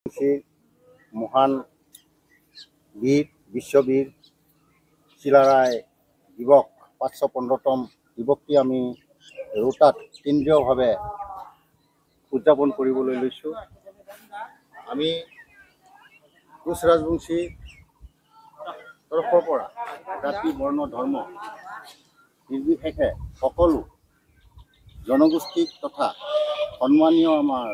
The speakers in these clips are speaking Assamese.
মহান বীৰ বিশ্ববীৰ শিলাৰায় দিৱস ৫১৫তম দিৱসটি আমি ৰোটাত কেন্দ্ৰীয়ভাৱে উদযাপন কৰিবলৈ লৈছোঁ। আমি কোচ ৰাজবংশী তৰফৰ পৰা জাতি বৰ্ণ ধৰ্ম নিৰ্বিশেষে সকলো জনগোষ্ঠীক তথা সন্মানীয় আমাৰ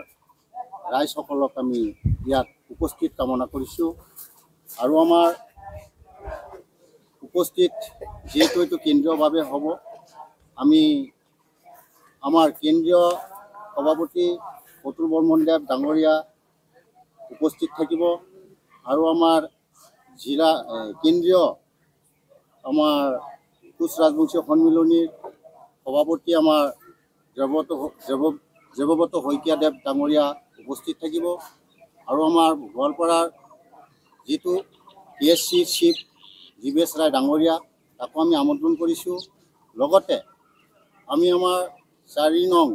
ৰাইজসকলক আমি ইয়াত উপস্থিত কামনা কৰিছোঁ। আৰু আমাৰ উপস্থিত যিহেতু এইটো কেন্দ্ৰীয়ভাৱে হ'ব, আমি আমাৰ কেন্দ্ৰীয় সভাপতি অতুল বৰ্মনদেৱ ডাঙৰীয়া উপস্থিত থাকিব আৰু আমাৰ জিলা কেন্দ্ৰীয় আমাৰ কোচ ৰাজবংশী সন্মিলনীৰ সভাপতি আমাৰ দেৱব্ৰত শইকীয়াদেৱ ডাঙৰীয়া উপস্থিত থাকিব আৰু আমাৰ গোৱালপাৰাৰ যিটো PSC চিফ জীৱেশ ৰায় ডাঙৰীয়া তাকো আমি আমন্ত্ৰণ কৰিছোঁ। লগতে আমি আমাৰ ৪ নং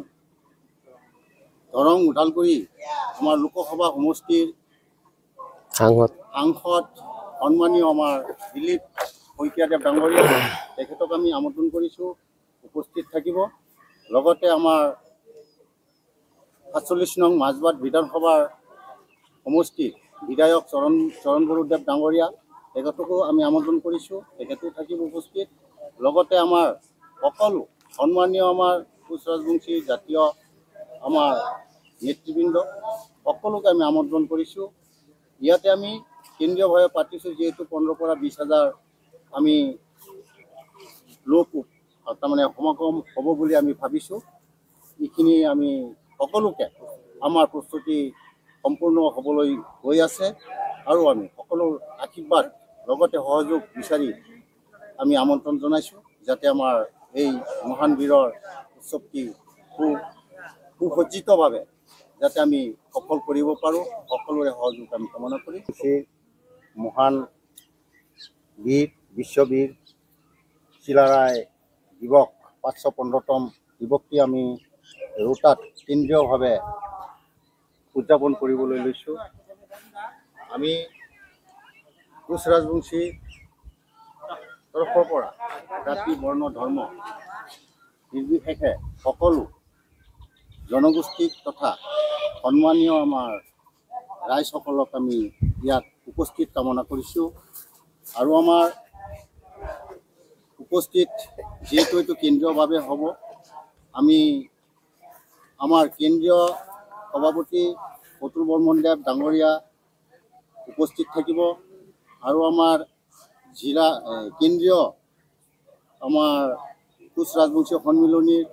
দৰং ওদালগুৰি আমাৰ লোকসভা সমষ্টিৰ সাংসদ সন্মানীয় আমাৰ দিলীপ শইকীয়াদেৱ ডাঙৰীয়া তেখেতক আমি আমন্ত্ৰণ কৰিছোঁ, উপস্থিত থাকিব। লগতে আমাৰ ৪৭ নং মাজবাট বিধানসভাৰ সমষ্টিৰ বিধায়ক চৰণ বৰুদেৱ ডাঙৰীয়া তেখেতকো আমি আমন্ত্ৰণ কৰিছোঁ, তেখেতো থাকিব উপস্থিত। লগতে আমাৰ সকলো সন্মানীয় আমাৰ কোচ ৰাজবংশী জাতীয় আমাৰ নেতৃবৃন্দ সকলোকে আমি আমন্ত্ৰণ কৰিছোঁ। ইয়াতে আমি কেন্দ্ৰীয়ভাৱে পাতিছোঁ, যিহেতু ১৫ পৰা ২০,০০০ আমি লোক তাৰমানে সমাগম হ'ব বুলি আমি ভাবিছোঁ। এইখিনি আমি সকলোকে আমাৰ প্ৰস্তুতি সম্পূৰ্ণ হ'বলৈ গৈ আছে আৰু আমি সকলো আশীৰ্বাদ লগতে সহযোগ বিচাৰি আমি আমন্ত্ৰণ জনাইছোঁ, যাতে আমাৰ এই মহান বীৰৰ উৎসৱটি সুসজ্জিতভাৱে যাতে আমি সফল কৰিব পাৰোঁ, সকলোৰে সহযোগ আমি কামনা কৰি মহান বীৰ বিশ্ববীৰ শিলাৰায় দিৱস ৫১৫তম দিৱসটি আমি ৰোটাত কেন্দ্ৰীয়ভাৱে উদযাপন কৰিবলৈ লৈছোঁ। আমি কোচ ৰাজবংশী তৰফৰ পৰা জাতি বৰ্ণ ধৰ্ম নিৰ্বিশেষে সকলো জনগোষ্ঠীক তথা সন্মানীয় আমাৰ ৰাইজসকলক আমি ইয়াত উপস্থিত কামনা কৰিছোঁ। আৰু আমাৰ উপস্থিত যিহেতু এইটো কেন্দ্ৰীয়ভাৱে হ'ব, আমি আমাৰ কেন্দ্ৰীয় সভাপতি অতুল বৰ্মনদেৱ ডাঙৰীয়া উপস্থিত থাকিব আৰু আমাৰ জিলা কেন্দ্ৰীয় আমাৰ কোচ ৰাজবংশী সন্মিলনীৰ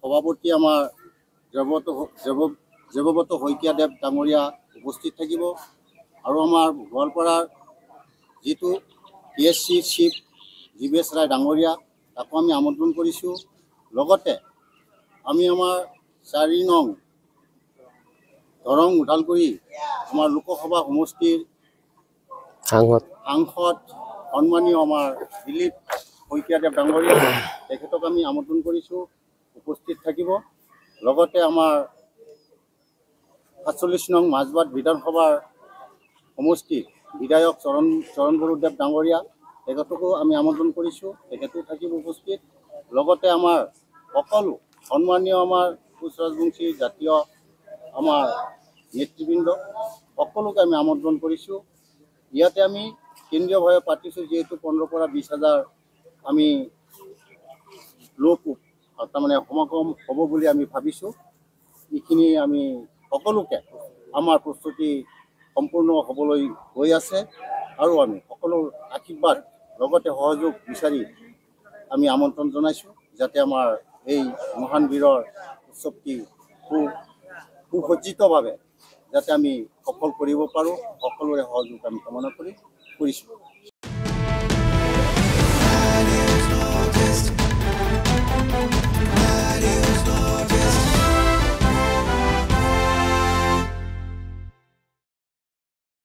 সভাপতি আমাৰ দেৱব্ৰত শইকীয়াদেৱ ডাঙৰীয়া উপস্থিত থাকিব আৰু আমাৰ গোৱালপাৰাৰ যিটো PSC চিফ জীৱেশ ৰায় ডাঙৰীয়া তাকো আমি আমন্ত্ৰণ কৰিছোঁ। লগতে আমি আমাৰ ৪ নং দৰং ওদালগুৰি আমাৰ লোকসভা সমষ্টিৰ সাংসদ সন্মানীয় আমাৰ দিলীপ শইকীয়াদেৱ ডাঙৰীয়া তেখেতক আমি আমন্ত্ৰণ কৰিছোঁ, উপস্থিত থাকিব। লগতে আমাৰ ৪৭ নং মাজবাট বিধানসভাৰ সমষ্টিৰ বিধায়ক চৰণ বৰুদেৱ ডাঙৰীয়া তেখেতকো আমি আমন্ত্ৰণ কৰিছোঁ, তেখেতো থাকিব উপস্থিত। লগতে আমাৰ সকলো সন্মানীয় আমাৰ কোচ ৰাজবংশী জাতীয় আমাৰ নেতৃবৃন্দ সকলোকে আমি আমন্ত্ৰণ কৰিছোঁ। ইয়াতে আমি কেন্দ্ৰীয়ভাৱে পাতিছোঁ, যিহেতু ১৫ পৰা ২০,০০০ আমি লোক তাৰমানে সমাগম হ'ব বুলি আমি ভাবিছোঁ। এইখিনি আমি সকলোকে আমাৰ প্ৰস্তুতি সম্পূৰ্ণ হ'বলৈ গৈ আছে আৰু আমি সকলো আশীৰ্বাদ লগতে সহযোগ বিচাৰি আমি আমন্ত্ৰণ জনাইছোঁ, যাতে আমাৰ এই মহান বীৰৰ উৎসৱটি সুসজ্জিতভাৱে যাতে আমি সফল কৰিব পাৰোঁ, সকলোৰে সহযোগ আমি কামনা কৰিছোঁ।